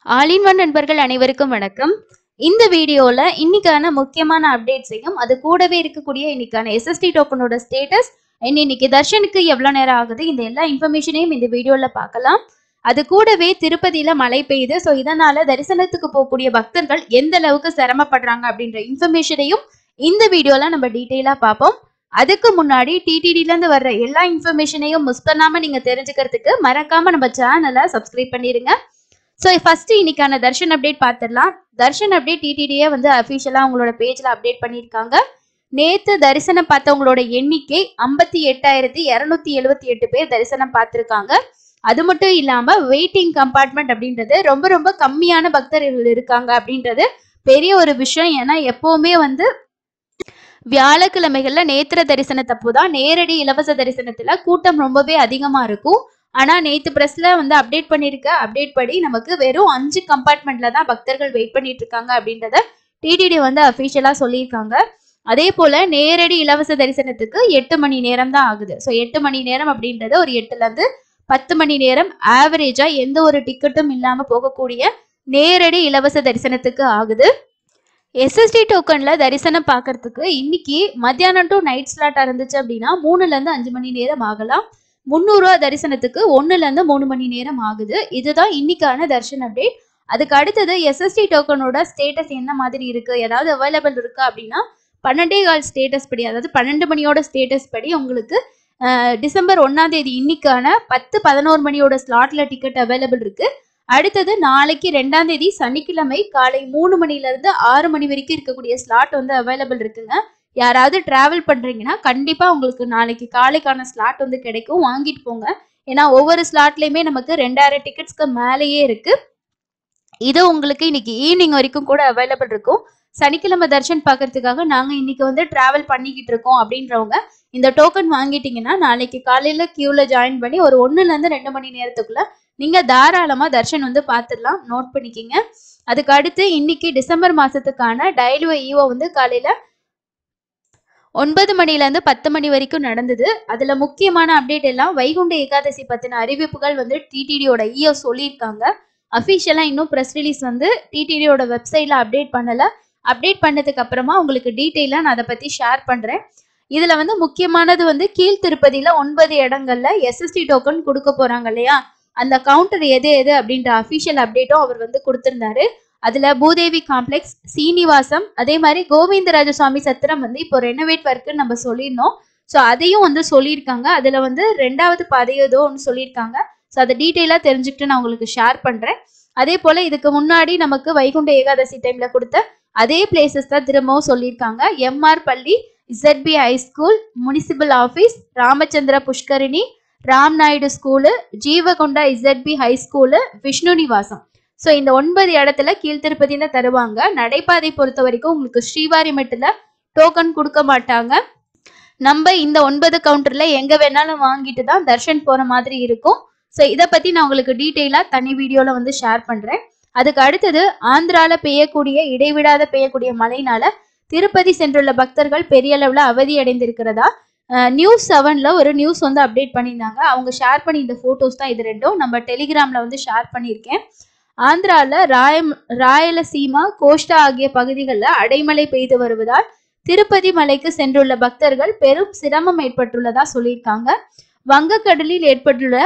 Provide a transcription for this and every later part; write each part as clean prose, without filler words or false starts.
All in one நண்பர்கள் அனைவருக்கும் வணக்கம். இந்த வீடியோல இன்னைக்கான முக்கியமான அப்டேட்ஸையும் அது கூடவே இருக்கக்கூடிய இன்னைக்கான எஸ்எஸ்டி டோக்கனோட ஸ்டேட்டஸ் இன்னைக்கு தர்ஷனுக்கு எவ்வளவு நேரம் ஆகுது இந்த எல்லா இன்ஃபர்மேஷனையும் இந்த வீடியோல பார்க்கலாம். அது கூடவே திருப்பதியில மழை பெய்யுது. ஸோ இதனால தரிசனத்துக்கு போகக்கூடிய பக்தர்கள் எந்த அளவுக்கு சிரமப்படுறாங்க அப்படின்ற இன்ஃபர்மேஷனையும் இந்த வீடியோல நம்ம டீட்டெயிலா பார்ப்போம். அதுக்கு முன்னாடி டிடிடில இருந்து வர்ற எல்லா இன்ஃபர்மேஷனையும் மிஸ் பண்ணாம நீங்க தெரிஞ்சுக்கிறதுக்கு மறக்காம நம்ம சேனலை சப்ஸ்கிரைப் பண்ணிருங்க. ஸோ ஃபர்ஸ்ட் இன்னைக்கான தர்ஷன் அப்டேட் பார்த்துடலாம். தர்ஷன் அப்டேட் டிடிடியே வந்து அஃபிஷியலா அவங்களோட பேஜ்ல அப்டேட் பண்ணியிருக்காங்க. நேத்து தரிசனம் பார்த்தவங்களோட எண்ணிக்கை 58,278 பேர் தரிசனம் பார்த்திருக்காங்க. அது மட்டும் இல்லாம வெயிட்டிங் கம்பார்ட்மெண்ட் அப்படின்றது ரொம்ப ரொம்ப கம்மியான பக்தர்கள் இருக்காங்க அப்படின்றது பெரிய ஒரு விஷயம். ஏன்னா எப்பவுமே வந்து வியாழக்கிழமைகள்ல நேத்திர தரிசனத்தப்போ தான் நேரடி இலவச தரிசனத்துல கூட்டம் ரொம்பவே அதிகமா இருக்கும். ஆனா நேத்து பிரஸ்ல வந்து அப்டேட் பண்ணிருக்க அப்டேட் படி நமக்கு வெறும் 5 கம்பார்ட்மெண்ட்ல தான் பக்தர்கள் வெயிட் பண்ணிட்டு இருக்காங்க அப்படின்றத டிடிடி வந்து அபிஷியலா சொல்லியிருக்காங்க. அதே போல நேரடி இலவச தரிசனத்துக்கு 8 மணி நேரம் தான் ஆகுது. ஸோ 8 மணி நேரம் அப்படின்றது ஒரு 8ல இருந்து 10 மணி நேரம் ஆவரேஜா எந்த ஒரு டிக்கெட்டும் இல்லாம போகக்கூடிய நேரடி இலவச தரிசனத்துக்கு ஆகுது. எஸ்எஸ்டி டோக்கன்ல தரிசனம் பார்க்கறதுக்கு இன்னைக்கு மத்தியானம் டு நைட் ஸ்லாட்டா இருந்துச்சு அப்படின்னா 3ல இருந்து 5 மணி நேரம் ஆகலாம். 300 ரூபா தரிசனத்துக்கு 1ல இருந்து 3 மணி நேரம் ஆகுது. இதுதான் இன்னைக்கான தர்ஷன் அப்டேட். அதுக்கு அடுத்தது எஸ்எஸ்டி டோக்கனோட ஸ்டேட்டஸ் என்ன மாதிரி இருக்கு, ஏதாவது அவைலபிள் இருக்கு அப்படின்னா 12:15 ஸ்டேட்டஸ் படி, அதாவது 12 மணியோட ஸ்டேட்டஸ் படி உங்களுக்கு டிசம்பர் 1ஆம் தேதி இன்னைக்கான 10-11 மணியோட ஸ்லாட்ல டிக்கெட் அவைலபிள் இருக்கு. அடுத்தது நாளைக்கு 2ஆம் தேதி சனிக்கிழமை காலை 3 மணில இருந்து 6 மணி வரைக்கும் இருக்கக்கூடிய ஸ்லாட் வந்து அவைலபிள் இருக்குங்க. யாராவது டிராவல் பண்றீங்கன்னா கண்டிப்பா உங்களுக்கு நாளைக்கு காலைக்கான ஸ்லாட் வந்து கிடைக்கும், வாங்கிட்டு போங்க. ஏன்னா ஒவ்வொரு ஸ்லாட்லயுமே நமக்கு 2000 டிக்கெட்ஸ்க்கு மேலேயே இருக்கு. இது உங்களுக்கு இன்னைக்கு ஈவினிங் வரைக்கும் கூட அவைலபிள் இருக்கும். சனிக்கிழமை தர்ஷன் பார்க்கறதுக்காக நாங்க இன்னைக்கு வந்து டிராவல் பண்ணிக்கிட்டு இருக்கோம் அப்படின்றவங்க இந்த டோக்கன் வாங்கிட்டீங்கன்னா நாளைக்கு காலையில கியூல ஜாயின் பண்ணி ஒரு 1ல இருந்து 2 மணி நேரத்துக்குள்ள நீங்க தாராளமா தர்ஷன் வந்து பார்த்துடலாம். நோட் பண்ணிக்கிங்க. அதுக்கு அடுத்து இன்னைக்கு டிசம்பர் மாசத்துக்கான டயலுவ ஈவோ வந்து காலையில 9 மணில இருந்து 10 மணி வரைக்கும் நடந்தது. அதுல முக்கியமான அப்டேட் எல்லாம் வைகுண்ட ஏகாதசி பத்தின அறிவிப்புகள் வந்து டிடிடியோட ஈஓ சொல்லியிருக்காங்க. அஃபிஷியலா இன்னும் ப்ரெஸ் ரிலீஸ் வந்து டிடிடியோட வெப்சைட்ல அப்டேட் பண்ணல. அப்டேட் பண்ணதுக்கு அப்புறமா உங்களுக்கு டீட்டெயிலா நான் அதை பத்தி ஷேர் பண்றேன். இதுல வந்து முக்கியமானது வந்து கீழ் திருப்பதியில 9 இடங்கள்ல எஸ்எஸ்டி டோக்கன் கொடுக்க போறாங்க இல்லையா, அந்த கவுண்டர் எது எது அப்படின்ற அஃபிஷியல் அப்டேட்டும் அவர் வந்து கொடுத்திருந்தாரு. அதுல பூதேவி காம்ப்ளெக்ஸ், சீனிவாசம், அதே மாதிரி கோவிந்தராஜ சுவாமி சத்திரம் வந்து இப்போ ரெனோவேட் ஒர்க்குன்னு நம்ம சொல்லியிருந்தோம். ஸோ அதையும் வந்து சொல்லியிருக்காங்க. அதுல வந்து 2வது பாதை ஏதோ ஒன்று சொல்லியிருக்காங்க. ஸோ அதை டீட்டெயிலா தெரிஞ்சுக்கிட்டு நான் உங்களுக்கு ஷேர் பண்றேன். அதே போல இதுக்கு முன்னாடி நமக்கு வைகுண்ட ஏகாதசி டைம்ல கொடுத்த அதே பிளேசஸ் தான் திரும்பவும் சொல்லியிருக்காங்க. எம்ஆர் பள்ளி, ZP high school, municipal office, Ramachandra Pushkarini, Ram Naidu school, Jeevakonda ZP high school, Vishnu Nivasam. So இந்த 9 இடத்துல கீழ்த்திருப்பதியில தருவாங்க. நடைபாதை பொறுத்த வரைக்கும் உங்களுக்கு ஸ்ரீவாரிமெட்டில் டோக்கன் கொடுக்க மாட்டாங்க. நம்ம இந்த 9 கவுண்டர்ல எங்க வேணாலும் வாங்கிட்டு தான் தர்ஷன் போற மாதிரி இருக்கும். ஸோ இதை பத்தி நான் உங்களுக்கு டீட்டெயிலா தனி வீடியோல வந்து ஷேர் பண்றேன். அதுக்கு அடுத்தது ஆந்திரால பெய்யக்கூடிய இடைவிடாத பெய்யக்கூடிய மழைனால திருப்பதி சென்றுள்ள பக்தர்கள் பெரிய அளவுல அவதி அடைந்திருக்கிறதா நியூஸ் 7ல ஒரு நியூஸ் வந்து அப்டேட் பண்ணியிருந்தாங்க. அவங்க ஷேர் பண்ணி இந்த போட்டோஸ் தான் இது ரெண்டும் நம்ம டெலிகிராம்ல வந்து ஷேர் பண்ணியிருக்கேன். ஆந்திரால ராயலசீமா, கோஸ்டா ஆகிய பகுதிகளில் அடைமழை பெய்து வருவதால் திருப்பதி மலைக்கு சென்றுள்ள பக்தர்கள் பெரும் சிரமம் ஏற்பட்டுள்ளதா சொல்லியிருக்காங்க. வங்கக்கடலில் ஏற்பட்டுள்ள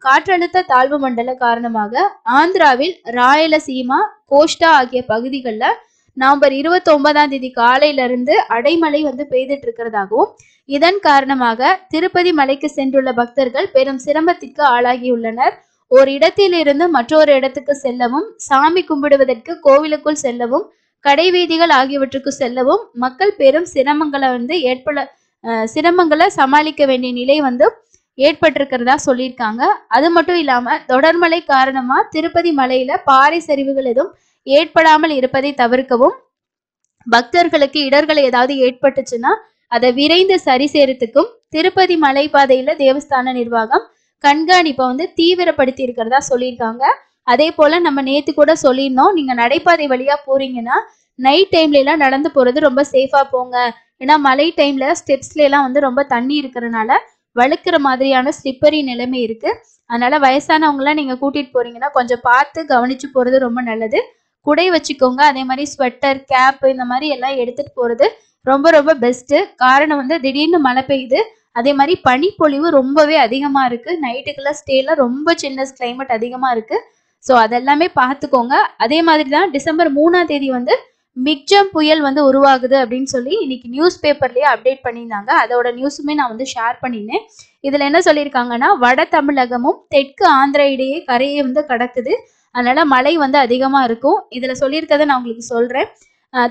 காற்றழுத்த தாழ்வு மண்டல காரணமாக ஆந்திராவில் ராயலசீமா, கோஸ்டா ஆகிய பகுதிகளில் நவம்பர் 29ஆம் தேதி காலையில இருந்து அடைமழை வந்து பெய்துட்டு இருக்கிறதாகவும் இதன் காரணமாக திருப்பதி மலைக்கு சென்றுள்ள பக்தர்கள் பெரும் சிரமத்திற்கு ஆளாகியுள்ளனர். ஒரு இடத்திலிருந்து மற்றொரு இடத்துக்கு செல்லவும், சாமி கும்பிடுவதற்கு கோவிலுக்குள் செல்லவும், கடை வீதிகள் ஆகியவற்றுக்கு செல்லவும் மக்கள் பெரும் சிரமங்களை சமாளிக்க வேண்டிய நிலை வந்து ஏற்பட்டிருக்கிறதா சொல்லியிருக்காங்க. அது மட்டும் இல்லாம தொடர்மழை காரணமா திருப்பதி மலையில பாறை சரிவுகள் எதுவும் ஏற்படாமல் இருப்பதை தவிர்க்கவும், பக்தர்களுக்கு இடர்கள் ஏதாவது ஏற்பட்டுச்சுன்னா அதை விரைந்து சரி செய்யறதுக்கும் திருப்பதி மலை பாதையில தேவஸ்தான நிர்வாகம் கண்காணிப்பை வந்து தீவிரப்படுத்தி இருக்கிறதா சொல்லியிருக்காங்க. அதே போல நம்ம நேத்து கூட சொல்லியிருந்தோம், நீங்க நடைபாதை வழியா போறீங்கன்னா நைட் டைம்ல எல்லாம் நடந்து போறது ரொம்ப சேஃபா போங்க. ஏன்னா மழை டைம்ல ஸ்டெப்ஸ்ல எல்லாம் வந்து ரொம்ப தண்ணி இருக்கிறதுனால வழுக்கிற மாதிரியான ஸ்லிப்பரி நிலைமை இருக்கு. அதனால வயசானவங்களாம் நீங்க கூட்டிட்டு போறீங்கன்னா கொஞ்சம் பார்த்து கவனிச்சு போறது ரொம்ப நல்லது. குடை வச்சுக்கோங்க. அதே மாதிரி ஸ்வெட்டர், கேப் இந்த மாதிரி எல்லாம் எடுத்துட்டு போறது ரொம்ப ரொம்ப பெஸ்ட். காரணம் வந்து திடீர்னு மழை பெய்யுது. அதே மாதிரி பனிப்பொழிவு ரொம்பவே அதிகமா இருக்கு. நைட்டுக்கெல்லாம் ஸ்டேல ரொம்ப சில்னஸ் கிளைமேட் அதிகமா இருக்கு. ஸோ அதெல்லாமே பார்த்துக்கோங்க. அதே மாதிரி தான் டிசம்பர் 3ஆம் தேதி வந்து மிக்ஜம் புயல் வந்து உருவாகுது அப்படின்னு சொல்லி இன்னைக்கு நியூஸ் பேப்பர்லயே அப்டேட் பண்ணியிருந்தாங்க. அதோட நியூஸுமே நான் வந்து ஷேர் பண்ணினேன். இதுல என்ன சொல்லியிருக்காங்கன்னா, வட தமிழகமும் தெற்கு ஆந்திரா இடையே கரையை வந்து கடக்குது. அதனால மழை வந்து அதிகமா இருக்கும். இதுல சொல்லியிருக்கதை நான் உங்களுக்கு சொல்றேன்.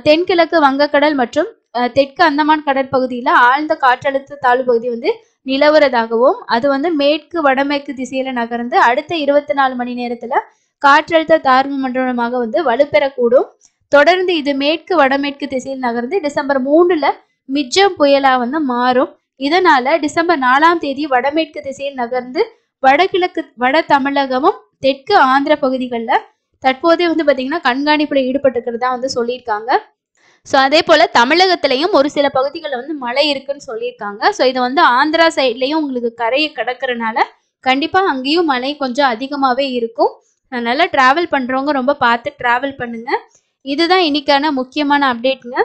தென்கிழக்கு வங்கக்கடல் மற்றும் தெற்கு அந்தமான் கடற்பகுதியில ஆழ்ந்த காற்றழுத்த தாழ்வு பகுதி வந்து நிலவுறதாகவும், அது வந்து மேற்கு வடமேற்கு திசையில நகர்ந்து அடுத்த 24 மணி நேரத்துல காற்றழுத்த தாழ்வு மண்டலமாக வந்து வலுப்பெறக்கூடும். தொடர்ந்து இது மேற்கு வடமேற்கு திசையில் நகர்ந்து டிசம்பர் 3ல மிக்ஜம் புயலா வந்து மாறும். இதனால டிசம்பர் 4ஆம் தேதி வடமேற்கு திசையில் நகர்ந்து வட தமிழகமும் தெற்கு ஆந்திர பகுதிகளில் தற்போதே வந்து பாத்தீங்கன்னா கண்காணிப்புல ஈடுபட்டு இருக்கிறதா வந்து சொல்லியிருக்காங்க. ஸோ அதே போல தமிழகத்திலையும் ஒரு சில பகுதிகளில் வந்து மழை இருக்குன்னு சொல்லியிருக்காங்க. ஸோ இது வந்து ஆந்திரா சைட்லயும் உங்களுக்கு கரையை கடக்கிறனால கண்டிப்பா அங்கேயும் மழை கொஞ்சம் அதிகமாவே இருக்கும். அதனால டிராவல் பண்றவங்க ரொம்ப பார்த்து டிராவல் பண்ணுங்க. இதுதான் இன்னைக்கான முக்கியமான அப்டேட்டுங்க.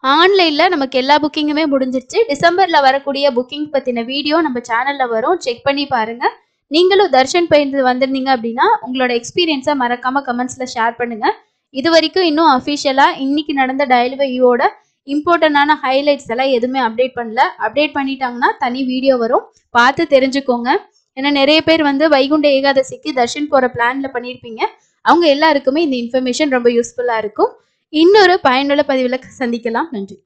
ஆன்லைன்ல நமக்கு எல்லா புக்கிங்குமே முடிஞ்சிருச்சு. டிசம்பர்ல வரக்கூடிய புக்கிங் பத்தின வீடியோ நம்ம சேனல்ல வரும். செக் பண்ணி பாருங்க. நீங்களும் தர்ஷன் பயின்று வந்திருந்தீங்க அப்படின்னா உங்களோட எக்ஸ்பீரியன்ஸை மறக்காம கமெண்ட்ஸ்ல ஷேர் பண்ணுங்க. இது வரைக்கும் இன்னும் அஃபிஷியலா இன்னைக்கு நடந்த டயல்வேயோட இம்பார்ட்டன்டான ஹைலைட்ஸ் எல்லாம் எதுவுமே அப்டேட் பண்ணல. அப்டேட் பண்ணிட்டாங்கன்னா தனி வீடியோ வரும், பார்த்து தெரிஞ்சுக்கோங்க. ஏன்னா நிறைய பேர் வந்து வைகுண்ட ஏகாதசிக்கு தர்ஷன் போற பிளான்ல பண்ணியிருப்பீங்க. அவங்க எல்லாருக்குமே இந்த இன்ஃபர்மேஷன் ரொம்ப யூஸ்ஃபுல்லா இருக்கும். இன்னொரு பயனுள்ள பதிவில் சந்திக்கலாம். நன்றி.